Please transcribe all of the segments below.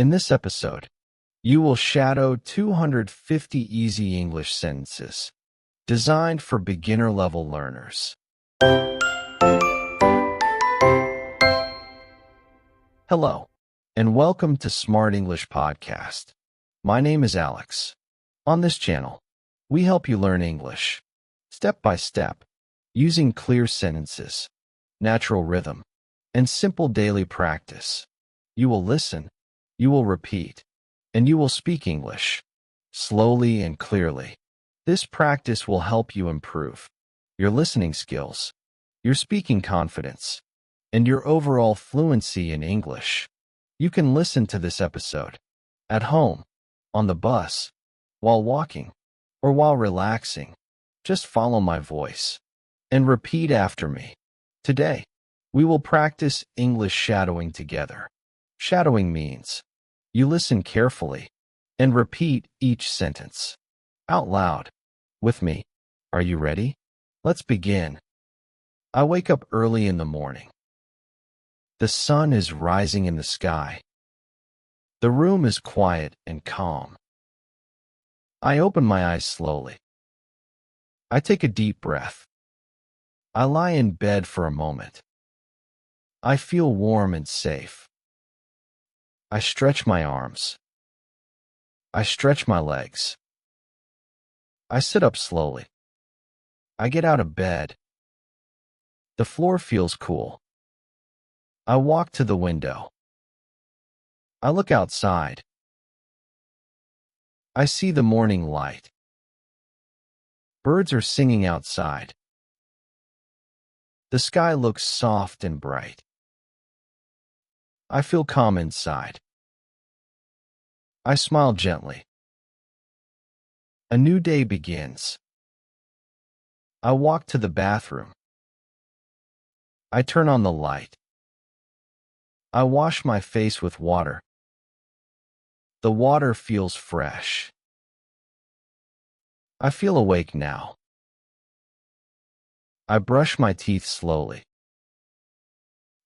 In this episode, you will shadow 250 easy English sentences designed for beginner-level learners. Hello, and welcome to Smart English Podcast. My name is Alex. On this channel, we help you learn English step by step using clear sentences, natural rhythm, and simple daily practice. You will listen, you will repeat, and you will speak English slowly and clearly. This practice will help you improve your listening skills, your speaking confidence, and your overall fluency in English. You can listen to this episode at home, on the bus, while walking, or while relaxing. Just follow my voice and repeat after me. Today, we will practice English shadowing together. Shadowing means you listen carefully and repeat each sentence out loud with me. Are you ready? Let's begin. I wake up early in the morning. The sun is rising in the sky. The room is quiet and calm. I open my eyes slowly. I take a deep breath. I lie in bed for a moment. I feel warm and safe. I stretch my arms. I stretch my legs. I sit up slowly. I get out of bed. The floor feels cool. I walk to the window. I look outside. I see the morning light. Birds are singing outside. The sky looks soft and bright. I feel calm inside. I smile gently. A new day begins. I walk to the bathroom. I turn on the light. I wash my face with water. The water feels fresh. I feel awake now. I brush my teeth slowly.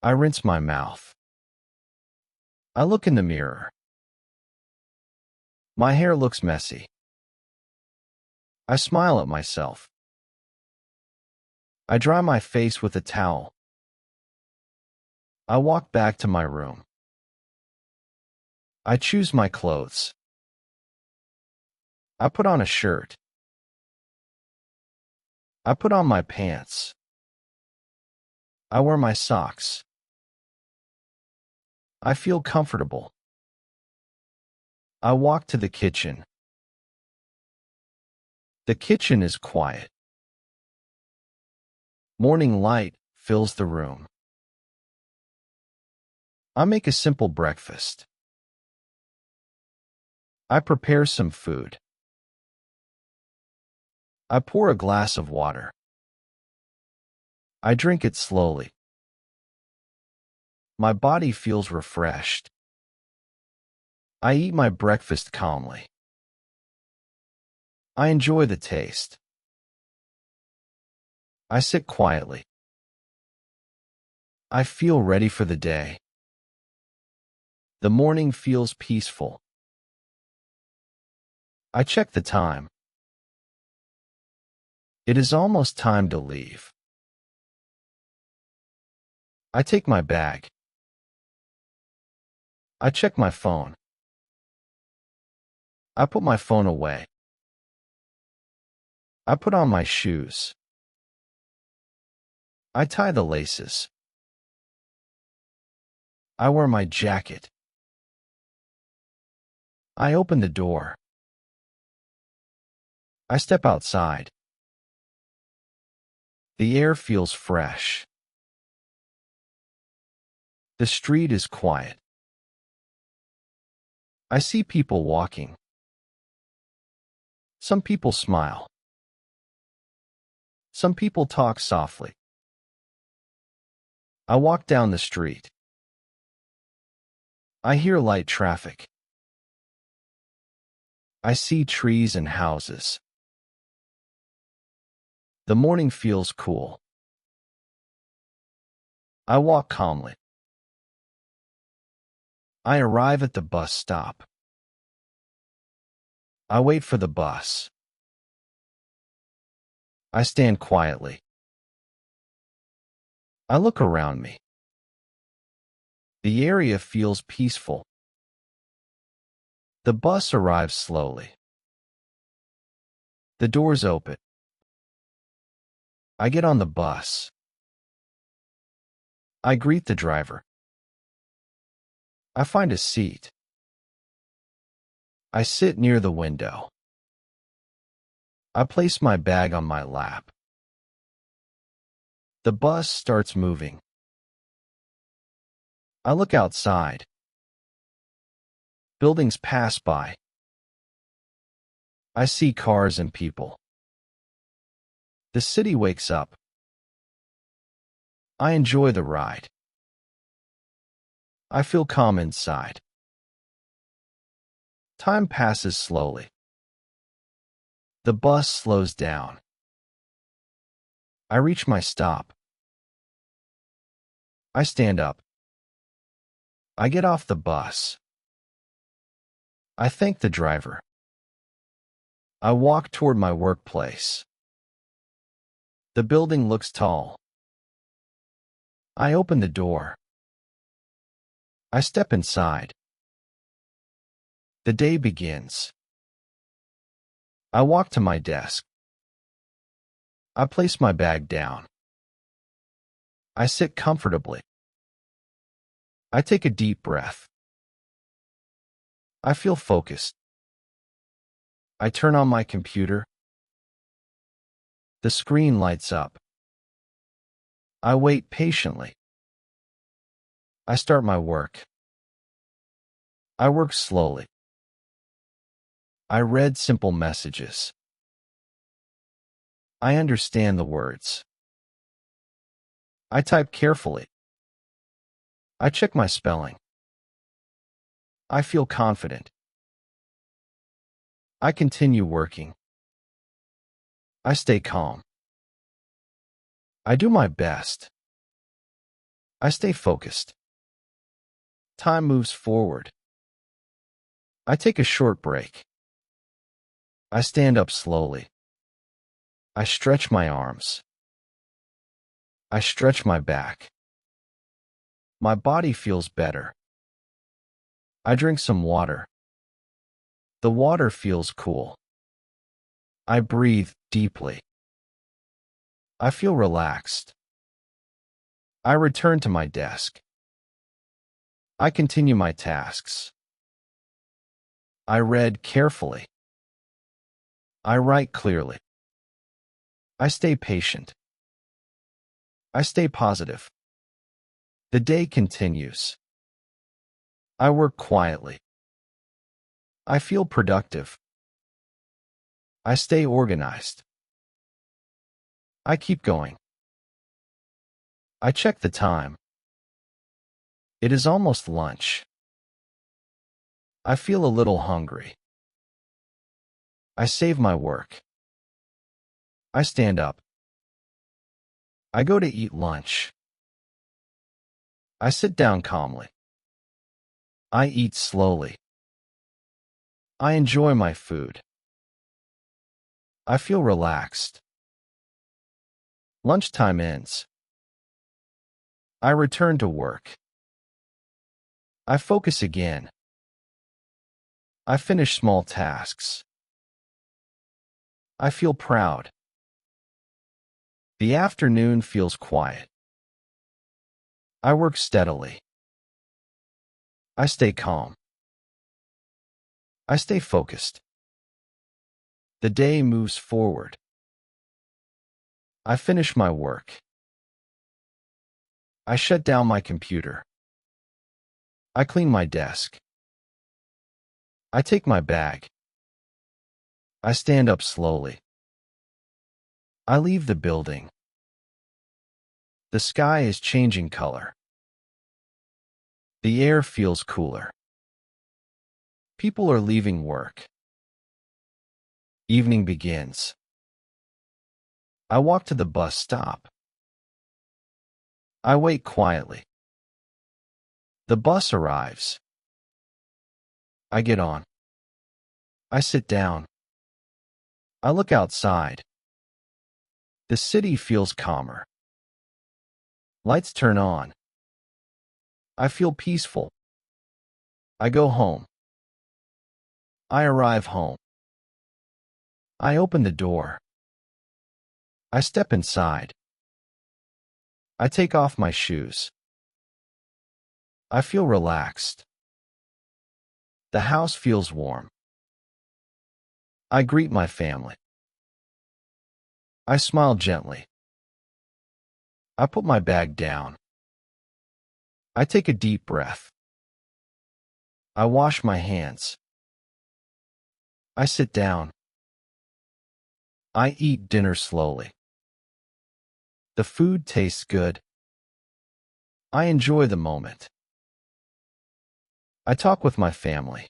I rinse my mouth. I look in the mirror. My hair looks messy. I smile at myself. I dry my face with a towel. I walk back to my room. I choose my clothes. I put on a shirt. I put on my pants. I wear my socks. I feel comfortable. I walk to the kitchen. The kitchen is quiet. Morning light fills the room. I make a simple breakfast. I prepare some food. I pour a glass of water. I drink it slowly. My body feels refreshed. I eat my breakfast calmly. I enjoy the taste. I sit quietly. I feel ready for the day. The morning feels peaceful. I check the time. It is almost time to leave. I take my bag. I check my phone. I put my phone away. I put on my shoes. I tie the laces. I wear my jacket. I open the door. I step outside. The air feels fresh. The street is quiet. I see people walking. Some people smile. Some people talk softly. I walk down the street. I hear light traffic. I see trees and houses. The morning feels cool. I walk calmly. I arrive at the bus stop. I wait for the bus. I stand quietly. I look around me. The area feels peaceful. The bus arrives slowly. The doors open. I get on the bus. I greet the driver. I find a seat. I sit near the window. I place my bag on my lap. The bus starts moving. I look outside. Buildings pass by. I see cars and people. The city wakes up. I enjoy the ride. I feel calm inside. Time passes slowly. The bus slows down. I reach my stop. I stand up. I get off the bus. I thank the driver. I walk toward my workplace. The building looks tall. I open the door. I step inside. The day begins. I walk to my desk. I place my bag down. I sit comfortably. I take a deep breath. I feel focused. I turn on my computer. The screen lights up. I wait patiently. I start my work. I work slowly. I read simple messages. I understand the words. I type carefully. I check my spelling. I feel confident. I continue working. I stay calm. I do my best. I stay focused. Time moves forward. I take a short break. I stand up slowly. I stretch my arms. I stretch my back. My body feels better. I drink some water. The water feels cool. I breathe deeply. I feel relaxed. I return to my desk. I continue my tasks. I read carefully. I write clearly. I stay patient. I stay positive. The day continues. I work quietly. I feel productive. I stay organized. I keep going. I check the time. It is almost lunch. I feel a little hungry. I save my work. I stand up. I go to eat lunch. I sit down calmly. I eat slowly. I enjoy my food. I feel relaxed. Lunchtime ends. I return to work. I focus again. I finish small tasks. I feel proud. The afternoon feels quiet. I work steadily. I stay calm. I stay focused. The day moves forward. I finish my work. I shut down my computer. I clean my desk. I take my bag. I stand up slowly. I leave the building. The sky is changing color. The air feels cooler. People are leaving work. Evening begins. I walk to the bus stop. I wait quietly. The bus arrives. I get on. I sit down. I look outside. The city feels calmer. Lights turn on. I feel peaceful. I go home. I arrive home. I open the door. I step inside. I take off my shoes. I feel relaxed. The house feels warm. I greet my family. I smile gently. I put my bag down. I take a deep breath. I wash my hands. I sit down. I eat dinner slowly. The food tastes good. I enjoy the moment. I talk with my family.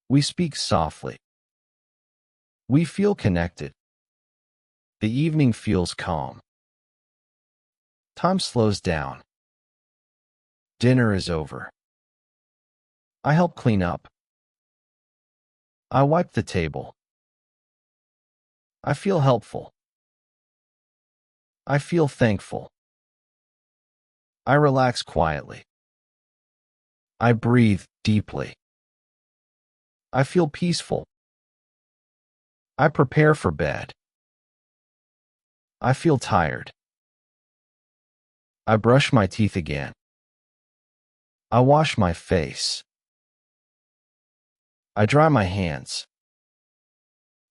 We speak softly. We feel connected. The evening feels calm. Time slows down. Dinner is over. I help clean up. I wipe the table. I feel helpful. I feel thankful. I relax quietly. I breathe deeply. I feel peaceful. I prepare for bed. I feel tired. I brush my teeth again. I wash my face. I dry my hands.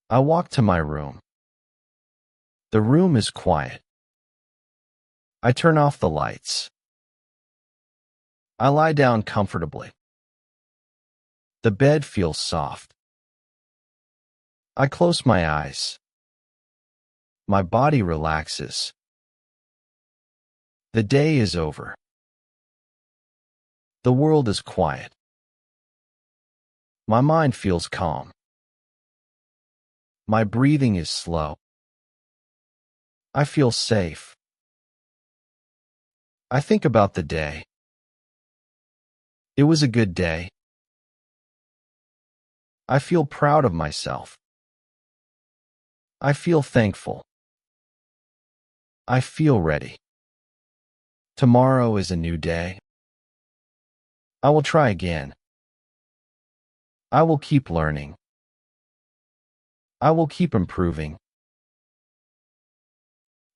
I walk to my room. The room is quiet. I turn off the lights. I lie down comfortably. The bed feels soft. I close my eyes. My body relaxes. The day is over. The world is quiet. My mind feels calm. My breathing is slow. I feel safe. I think about the day. It was a good day. I feel proud of myself. I feel thankful. I feel ready. Tomorrow is a new day. I will try again. I will keep learning. I will keep improving.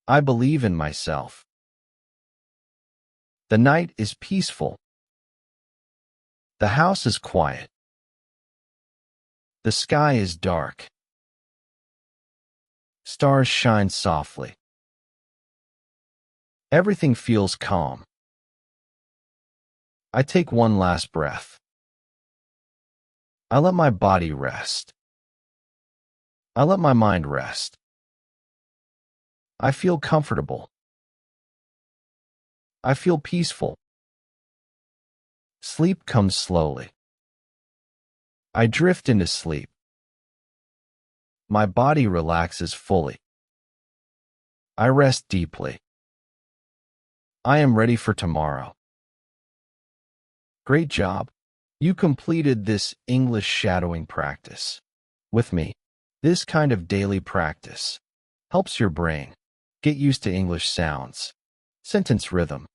I believe in myself. The night is peaceful. The house is quiet. The sky is dark. Stars shine softly. Everything feels calm. I take one last breath. I let my body rest. I let my mind rest. I feel comfortable. I feel peaceful. Sleep comes slowly. I drift into sleep. My body relaxes fully. I rest deeply. I am ready for tomorrow. Great job! You completed this English shadowing practice with me. This kind of daily practice helps your brain get used to English sounds, sentence rhythm,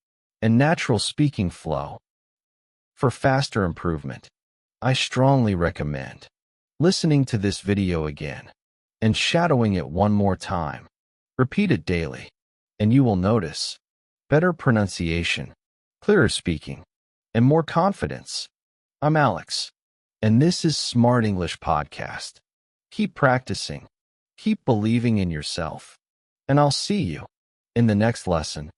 and natural speaking flow. For faster improvement, I strongly recommend listening to this video again and shadowing it one more time. Repeat it daily, and you will notice better pronunciation, clearer speaking, and more confidence. I'm Alex, and this is Smart English Podcast. Keep practicing, keep believing in yourself, and I'll see you in the next lesson.